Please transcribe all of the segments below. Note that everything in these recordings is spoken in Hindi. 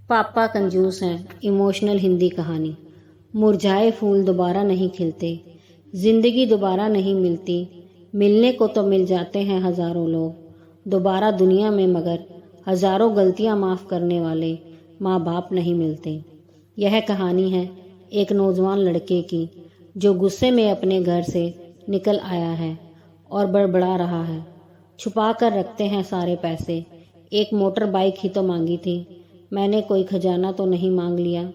पापा कंजूस हैं। इमोशनल हिंदी कहानी। मुरझाए फूल दोबारा नहीं खिलते, जिंदगी दोबारा नहीं मिलती। मिलने को तो मिल जाते हैं हजारों लोग दोबारा दुनिया में, मगर हजारों गलतियां माफ करने वाले माँ बाप नहीं मिलते। यह कहानी है एक नौजवान लड़के की जो गुस्से में अपने घर से निकल आया है और बड़बड़ा रहा है। छुपा कर रखते हैं सारे पैसे, एक मोटर बाइक ही तो मांगी थी, मैंने कोई खजाना तो नहीं मांग लिया।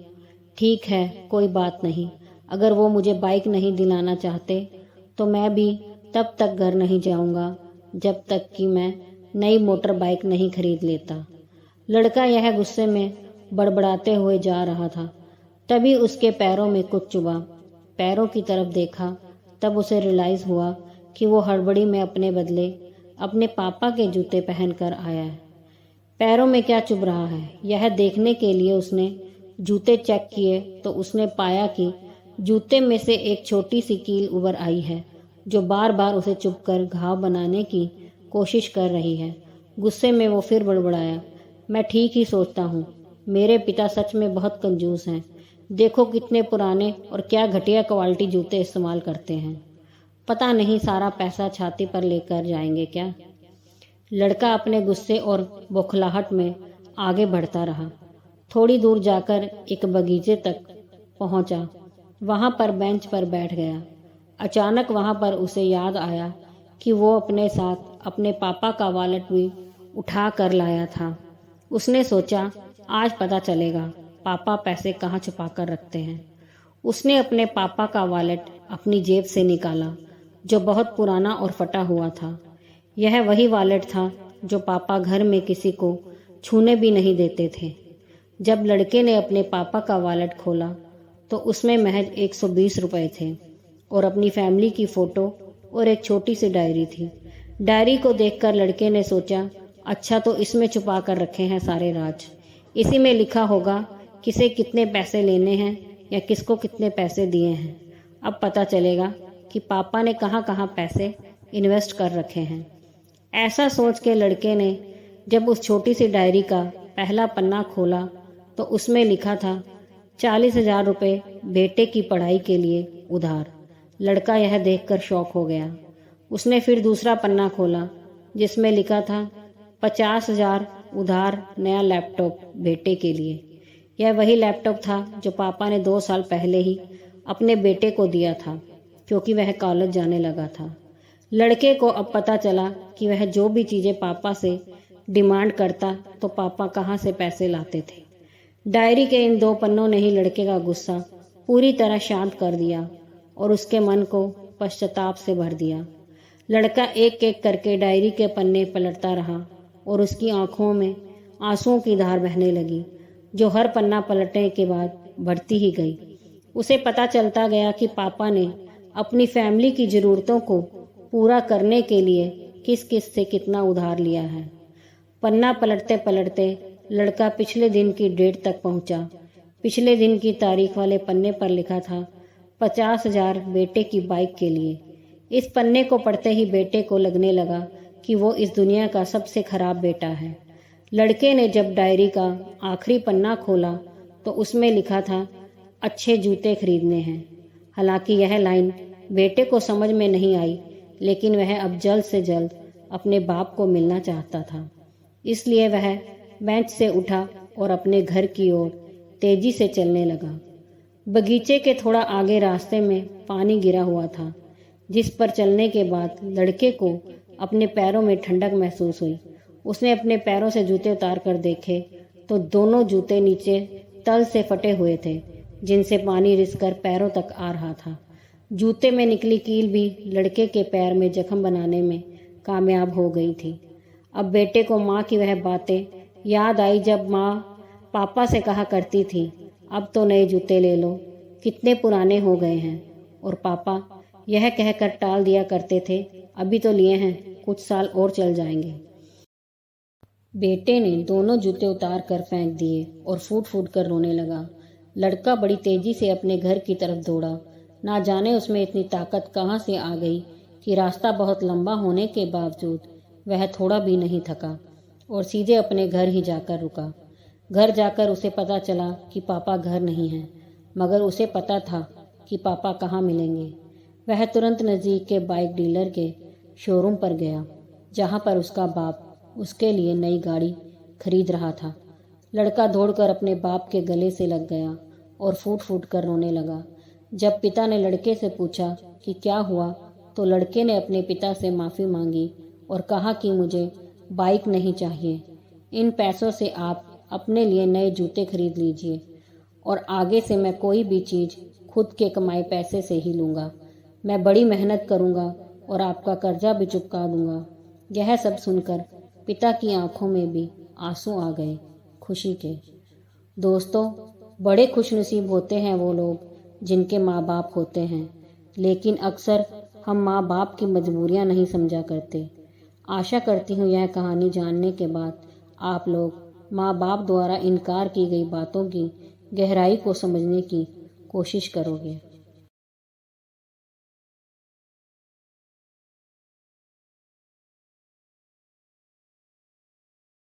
ठीक है, कोई बात नहीं, अगर वो मुझे बाइक नहीं दिलाना चाहते तो मैं भी तब तक घर नहीं जाऊंगा जब तक कि मैं नई मोटर बाइक नहीं खरीद लेता। लड़का यह गुस्से में बड़बड़ाते हुए जा रहा था, तभी उसके पैरों में कुछ चुभा। पैरों की तरफ देखा, तब उसे रियलाइज हुआ कि वो हड़बड़ी में अपने बदले अपने पापा के जूते पहनकर आया है। पैरों में क्या चुभ रहा है, यह देखने के लिए उसने जूते चेक किए तो उसने पाया कि जूते में से एक छोटी सी कील उभर आई है जो बार बार उसे चुभकर घाव बनाने की कोशिश कर रही है। गुस्से में वो फिर बड़बड़ाया, मैं ठीक ही सोचता हूँ, मेरे पिता सच में बहुत कंजूस हैं। देखो कितने पुराने और क्या घटिया क्वालिटी जूते इस्तेमाल करते हैं। पता नहीं सारा पैसा छाती पर लेकर जाएंगे क्या। लड़का अपने गुस्से और बौखलाहट में आगे बढ़ता रहा। थोड़ी दूर जाकर एक बगीचे तक पहुंचा। वहां पर बेंच पर बैठ गया। अचानक वहां पर उसे याद आया कि वो अपने साथ अपने पापा का वॉलेट भी उठा कर लाया था। उसने सोचा, आज पता चलेगा पापा पैसे कहाँ छुपा कर रखते हैं। उसने अपने पापा का वॉलेट अपनी जेब से निकाला जो बहुत पुराना और फटा हुआ था। यह वही वॉलेट था जो पापा घर में किसी को छूने भी नहीं देते थे। जब लड़के ने अपने पापा का वॉलेट खोला तो उसमें महज 120 रुपए थे और अपनी फैमिली की फोटो और एक छोटी सी डायरी थी। डायरी को देखकर लड़के ने सोचा, अच्छा तो इसमें छुपा कर रखे हैं सारे राज। इसी में लिखा होगा किसे कितने पैसे लेने हैं या किसको कितने पैसे दिए हैं। अब पता चलेगा कि पापा ने कहाँ कहाँ पैसे इन्वेस्ट कर रखे हैं। ऐसा सोच के लड़के ने जब उस छोटी सी डायरी का पहला पन्ना खोला तो उसमें लिखा था 40,000 रुपये बेटे की पढ़ाई के लिए उधार। लड़का यह देखकर शॉक हो गया। उसने फिर दूसरा पन्ना खोला जिसमें लिखा था 50,000 उधार नया लैपटॉप बेटे के लिए। यह वही लैपटॉप था जो पापा ने 2 साल पहले ही अपने बेटे को दिया था क्योंकि वह कॉलेज जाने लगा था। लड़के को अब पता चला कि वह जो भी चीज़ें पापा से डिमांड करता तो पापा कहाँ से पैसे लाते थे। डायरी के इन 2 पन्नों ने ही लड़के का गुस्सा पूरी तरह शांत कर दिया और उसके मन को पश्चाताप से भर दिया। लड़का एक एक करके डायरी के पन्ने पलटता रहा और उसकी आंखों में आंसुओं की धार बहने लगी जो हर पन्ना पलटने के बाद बढ़ती ही गई। उसे पता चलता गया कि पापा ने अपनी फैमिली की ज़रूरतों को पूरा करने के लिए किस किस से कितना उधार लिया है। पन्ना पलटते पलटते लड़का पिछले दिन की डेट तक पहुंचा। पिछले दिन की तारीख वाले पन्ने पर लिखा था 50,000 बेटे की बाइक के लिए। इस पन्ने को पढ़ते ही बेटे को लगने लगा कि वो इस दुनिया का सबसे खराब बेटा है। लड़के ने जब डायरी का आखिरी पन्ना खोला तो उसमें लिखा था अच्छे जूते खरीदने हैं। हालांकि यह लाइन बेटे को समझ में नहीं आई, लेकिन वह अब जल्द से जल्द अपने बाप को मिलना चाहता था। इसलिए वह बेंच से उठा और अपने घर की ओर तेजी से चलने लगा। बगीचे के थोड़ा आगे रास्ते में पानी गिरा हुआ था जिस पर चलने के बाद लड़के को अपने पैरों में ठंडक महसूस हुई। उसने अपने पैरों से जूते उतार कर देखे तो दोनों जूते नीचे तल से फटे हुए थे जिनसे पानी रिसकर पैरों तक आ रहा था। जूते में निकली कील भी लड़के के पैर में जख्म बनाने में कामयाब हो गई थी। अब बेटे को माँ की वह बातें याद आई जब माँ पापा से कहा करती थी, अब तो नए जूते ले लो, कितने पुराने हो गए हैं। और पापा यह कहकर टाल दिया करते थे, अभी तो लिए हैं, कुछ साल और चल जाएंगे। बेटे ने दोनों जूते उतार कर फेंक दिए और फूट फूट कर रोने लगा। लड़का बड़ी तेजी से अपने घर की तरफ दौड़ा। ना जाने उसमें इतनी ताकत कहाँ से आ गई कि रास्ता बहुत लंबा होने के बावजूद वह थोड़ा भी नहीं थका और सीधे अपने घर ही जाकर रुका। घर जाकर उसे पता चला कि पापा घर नहीं हैं, मगर उसे पता था कि पापा कहाँ मिलेंगे। वह तुरंत नज़दीक के बाइक डीलर के शोरूम पर गया, जहाँ पर उसका बाप उसके लिए नई गाड़ी खरीद रहा था। लड़का दौड़कर अपने बाप के गले से लग गया और फूट फूट कर रोने लगा। जब पिता ने लड़के से पूछा कि क्या हुआ, तो लड़के ने अपने पिता से माफ़ी मांगी और कहा कि मुझे बाइक नहीं चाहिए, इन पैसों से आप अपने लिए नए जूते खरीद लीजिए और आगे से मैं कोई भी चीज़ खुद के कमाए पैसे से ही लूँगा। मैं बड़ी मेहनत करूँगा और आपका कर्जा भी चुका दूँगा। यह सब सुनकर पिता की आंखों में भी आंसू आ गए खुशी के। दोस्तों, बड़े खुशनसीब होते हैं वो लोग जिनके माँ बाप होते हैं, लेकिन अक्सर हम माँ बाप की मजबूरियाँ नहीं समझा करते। आशा करती हूँ यह कहानी जानने के बाद आप लोग माँ बाप द्वारा इनकार की गई बातों की गहराई को समझने की कोशिश करोगे।